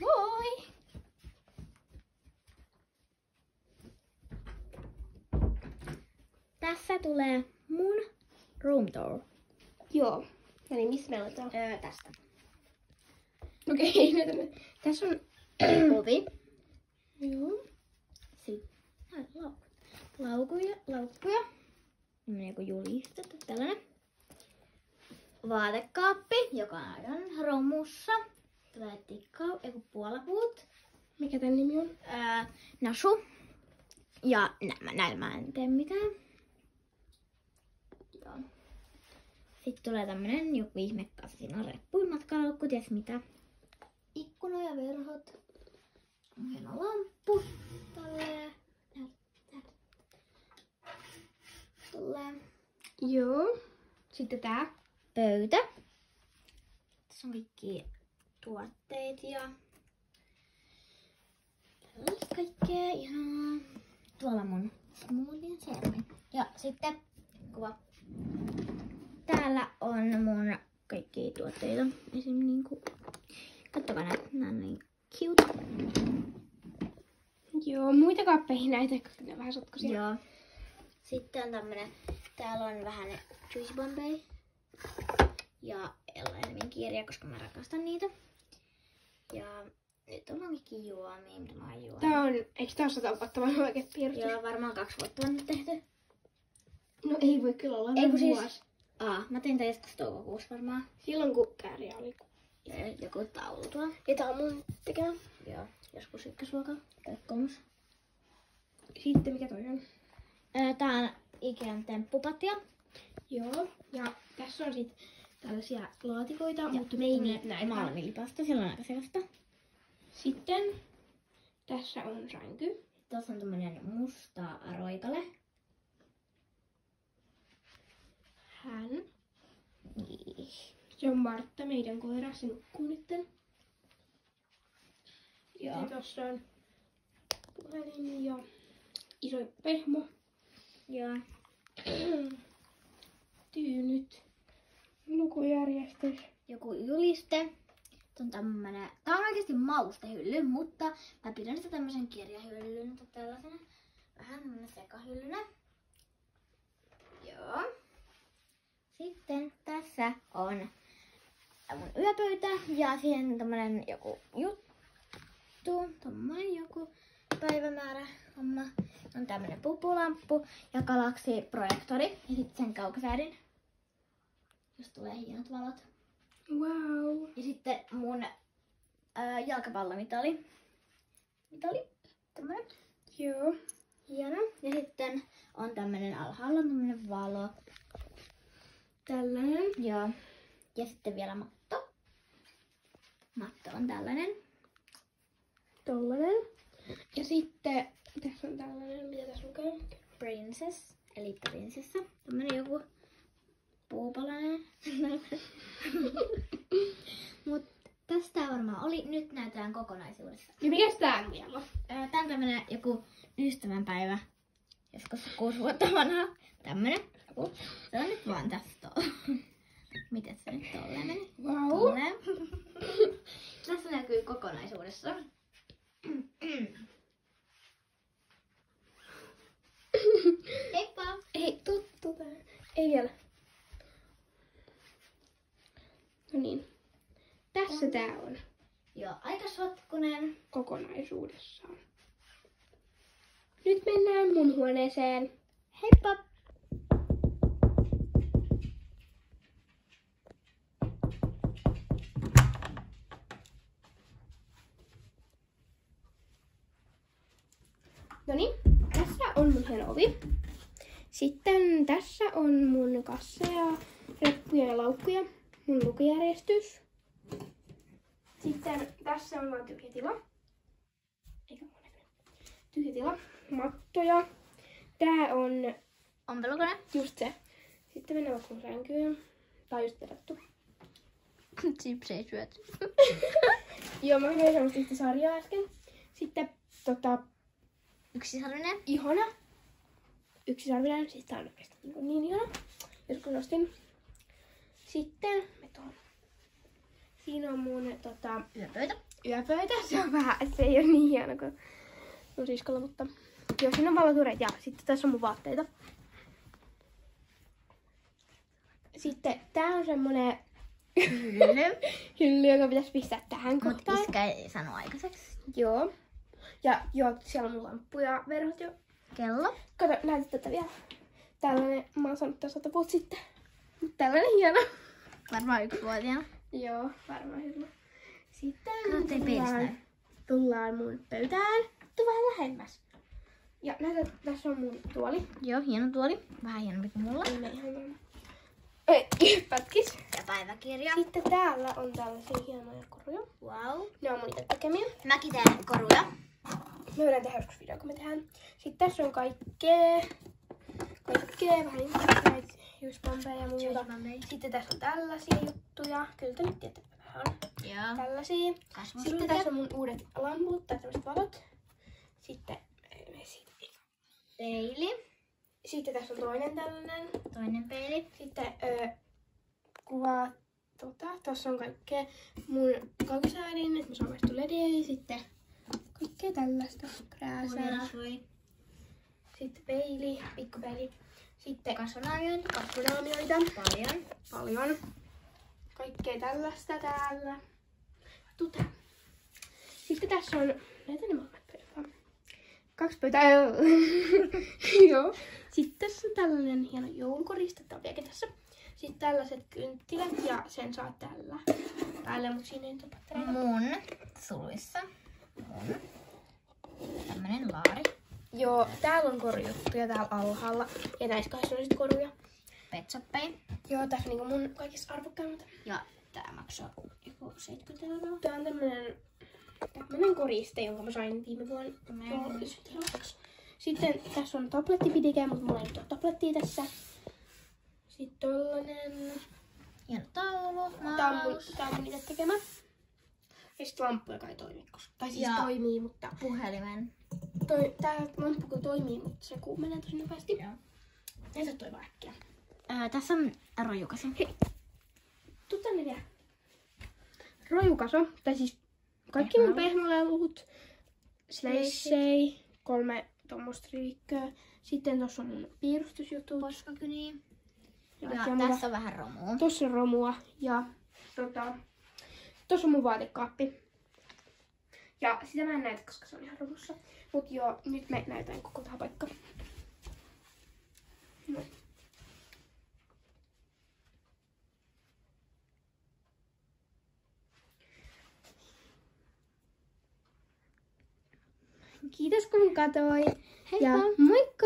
Moi! Tässä tulee mun room tour. Joo. No niin, missä me aletaan? Tästä. Okei, tässä on Ovi. joo. Sitten laukkuja. Tämmönen joku julistettu, tällainen. Vaatekaappi, joka on aivan romussa. Tulee joku puolapuut. Mikä tän nimi on? Nasu. Ja näillä mä en tee mitään. Joo. Sitten tulee tämmönen joku ihmekassa. Siinä on reppuja, matkalaukku, ties mitä. Ikkunoja, verhot. Hieno lamppu. Tulee. Joo. Sitten tää. Pöytä. Tässä on kaikki tuotteet ja tällaista kaikkea ihanaa. Tuolla mun smoothien sermi. Ja sitten kuva. Täällä on mun kaikki tuotteita. Esim. Niinku, kattokaa näitä, nää on niin cute. Joo, muita kappeihin näitä, koska ne on vähän sotkuisia. Joo. Sitten on tämmönen, täällä on vähän Juicy Bombay ja Ellenin kirja, koska mä rakastan niitä. Ja nyt on kaikki juomia, mitä mä juon. Tää on, eikö tää ole 100 vuotta vanha oikein piirretty? Joo, varmaan 2 vuotta on nyt tehty. No ei voi kyllä olla, Ei kun vuosi. siis, mä tein tää joskus toukokuussa varmaan. Silloin kun kääriä oli. Ja joku taulu tuolla. Ja tää on mun tekemä. Joo, joskus ykkösluokalla tai 3. Sitten mikä toi on? Tää on Ikean temppupatja. Joo. Ja tässä on sit tällaisia laatikoita, Ja mutta veini näitä. malmilipasta, sillä on aika sekasta. Sitten tässä on sänky. Tuossa on tämmönen musta roikale. Hän. Niin. Se on Martta, meidän koira, se nukkuu nytten. Joo. Sitten tossa on puhelin ja iso pehmo. Joo. Tyynyt. Lukujärjestys. Joku juliste. Tää on oikeesti maustehylly, mutta mä pidän sitä tämmösen kirjahyllyn tai tällaisena. Vähän tämmönen sekahyllynä. Joo. Sitten tässä on mun yöpöytä ja siihen tämmönen joku juttu. Tommonen joku päivämäärä homma. On tämmönen pupulamppu ja galaksiprojektori ja sitten sen kaukosäädin. Jos tulee hienot valot. Wow. Ja sitten mun jalkapallomitali. Tämmönen. Joo. Hieno. Ja sitten on tämmönen alhaalla tämmönen valo. Tällainen. Joo. Ja sitten vielä matto. Matto on tällainen. Tollanen. Ja sitten tässä on tällainen, mitä tässä lukee? Princess, eli prinsessa. Tämmönen joku puupalainen. Mut tästä varmaan oli. Nyt näytetään kokonaisuudessa. Ja mikäs tää on vielä? Tää on tämmönen joku ystävänpäivä. Joskus 6 vuotta vanha. Tämmönen joku. Se on nyt vaan tästä. Miten se nyt tolleen meni? Wow. Tolleen. Tässä näkyy kokonaisuudessa. Heippa! Ei, tuttu tää. Ei vielä. No niin. Tässä tää on Joo, aika sotkunen. kokonaisuudessaan. Nyt mennään mun huoneeseen. Heippa! No niin, tässä on mun hieno ovi. Sitten tässä on mun kasseja, reppuja ja laukkuja. Mun lukujärjestys. Sitten tässä on vaan tyhjä tila. Eikä ole näkynyt. Tyhjä tila. Mattoja. Tää on Ompelukone. just se. Sitten mennään vaikka mun sänkyyn. Tää on just vedetty. Chipsei syöty. Joo, mä kävin semmoista yhtä sarjaa äsken. Sitten Yksisarvinen. ihana. Yksisarvinen, siis tää on oikeesti niin ihana. Joskus nostin. Sitten me tuon siinä on mun Yöpöytä. yöpöytä. Se on vähän, se ei ole niin hieno kuin mun siskolla, mutta joo, siinä on valotureet ja sitten tässä on mun vaatteita. Sitten tää on semmonen hylly, joka pitäisi pistää tähän kohtaan. Mut iskä ei sano aikaiseksi. Joo. Ja joo, siellä on mun lamppu ja verhot jo. Kello. Kato, näytä tätä vielä. Tällainen, mä oon saanut tässä 100 vuotta sitten. Tällainen hieno. Varmaan 1-vuotiaana. Joo, varmaan hyvä. Sitten Katsotaan tullaan mun pöytään. Tuu vähän lähemmäs. Ja näytä, tässä on mun tuoli. Joo, hieno tuoli. Vähän hienompi kuin mulla. Ei mene ihan ei, pätkis. Ja päiväkirja. Sitten täällä on tällaisia hienoja koruja. Wow. Ne on mun itse tekemiä. Mäkin teen koruja. Me voidaan tehdä joskus video, kun me tehdään. Sitten tässä on kaikkea vähän näitä juispampeja ja muuta. Sitten tässä on tällaisia juttuja. Kyllä te nyt tiedätte, mitä vähän on. Joo. Tällaisia. Sitten tässä on mun uudet lamput tai tämmöiset valot. Sitten Peili. Sitten tässä on toinen tällainen. Toinen peili. Sitten kuvaa tuossa on kaikkea mun kaukosäädin, että mä saan vaihtua ledejä. Sitten kaikkea tällaista. Krääsää. Sitten peili, pikkupeili. Sitten kasvonaamioita. Paljon. Kaikkea tällaista täällä. Tuta. Sitten tässä on näitä ne molemmat pöydät. 2 pöytää. Joo. Sitten tässä on tällainen hieno joulukoriste. Tää on vieläkin tässä. Sitten tällaiset kynttilät ja sen saa tällä päälle, mutta siinä ei ole pattereita. Mun suluissa. Tämmönen laari. Joo, täällä on korjuttuja täällä alhaalla. Ja näissä kahdessa on sitten koruja. Petsoppei. Joo, tässä on niinku mun kaikista arvokkaimmat. Ja tää maksaa joku 70 €. Tää on tämmönen koriste, jonka mä sain viime vuonna. Sitten tässä on tablettipidike, mutta mulla ei nyt ole tablettia tässä. Sitten tollanen. Hieno taulu. Tää on mun itse tekemä. Ja sit lamppu, joka ei toimi. Tai siis Ja toimii, mutta puhelimen. tää lamppu kyllä toimii, mutta se kuumenee tosi nopeasti. Joo. Näytä toi vaan äkkiä. Tässä on rojukasi. Hei, tuu tänne vielä. Rojukaso, tai siis kaikki mun pehmolevut. Sleissei, 3 tommoista rivikköä. Sitten tossa on mun piirustusjutut. Poskakyni. Ja mulla- tässä on vähän romua. Tossa on romua ja tossa on mun vaatekaappi. Ja sitä mä en näytä, koska se on ihan romussa. Mut joo, nyt me näytän koko tää paikka. No. Kiitos kun katsoit. Heippa! Ja moikka!